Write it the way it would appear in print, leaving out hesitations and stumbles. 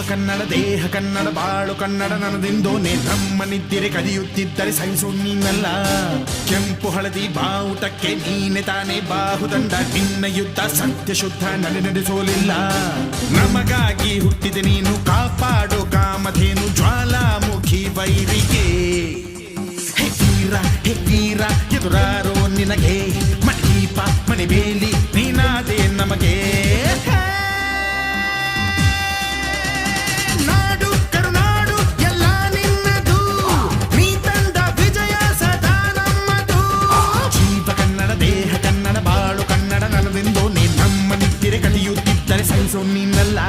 ಕನ್ನಡ ದೇಹ ಕನ್ನಡ ಬಾಳು ಕನ್ನಡ ನನ್ನದೆಂದೋನೆ ನಮ್ಮ ನಿದ್ದಿರೆ ಕದಿಯುತ್ತಿದ್ದರೆ ಸಹಿಸು ನೀನಲ್ಲ. ಕೆಂಪು ಹಳದಿ ಬಾವುಟಕ್ಕೆ ನೀನೆ ತಾನೇ ಬಾಹುದಂಡ, ನಿನ್ನ ಯುದ್ಧ ಸತ್ಯ ಶುದ್ಧ ನಡೆಸೋಲಿಲ್ಲ. ನಮಗಾಗಿ ಹುಟ್ಟಿದೆ ನೀನು ಕಾಪಾಡೋ ಕಾಮಧೇನು ಜ್ವಾಲಾಮುಖಿ ವೈರಿಗೆ. ಹೇ ವೀರ ಎದುರಾರೋ ನಿನಗೆ, ಮಣಿದೀಪ ಮಣಿಬೇಲಿ ನೀನಾದೆ ನಮಗೆ. ನಾಡು ಕರುನಾಡು ಎಲ್ಲ ನಿನ್ನದು, ನೀ ತಂದ ವಿಜಯ ಸದಾ ನಮ್ಮದು. ಜೀವ ಕನ್ನಡ ದೇಹ ಕನ್ನಡ ಬಾಳು ಕನ್ನಡ ನನ್ನದೆಂದೋ ನೀ ನಮ್ಮ ನಿದ್ದಿರೆ ಕದಿಯುತ್ತಿದ್ದರೆ ಸಹಿಸೋ ನೀನಲ್ಲ.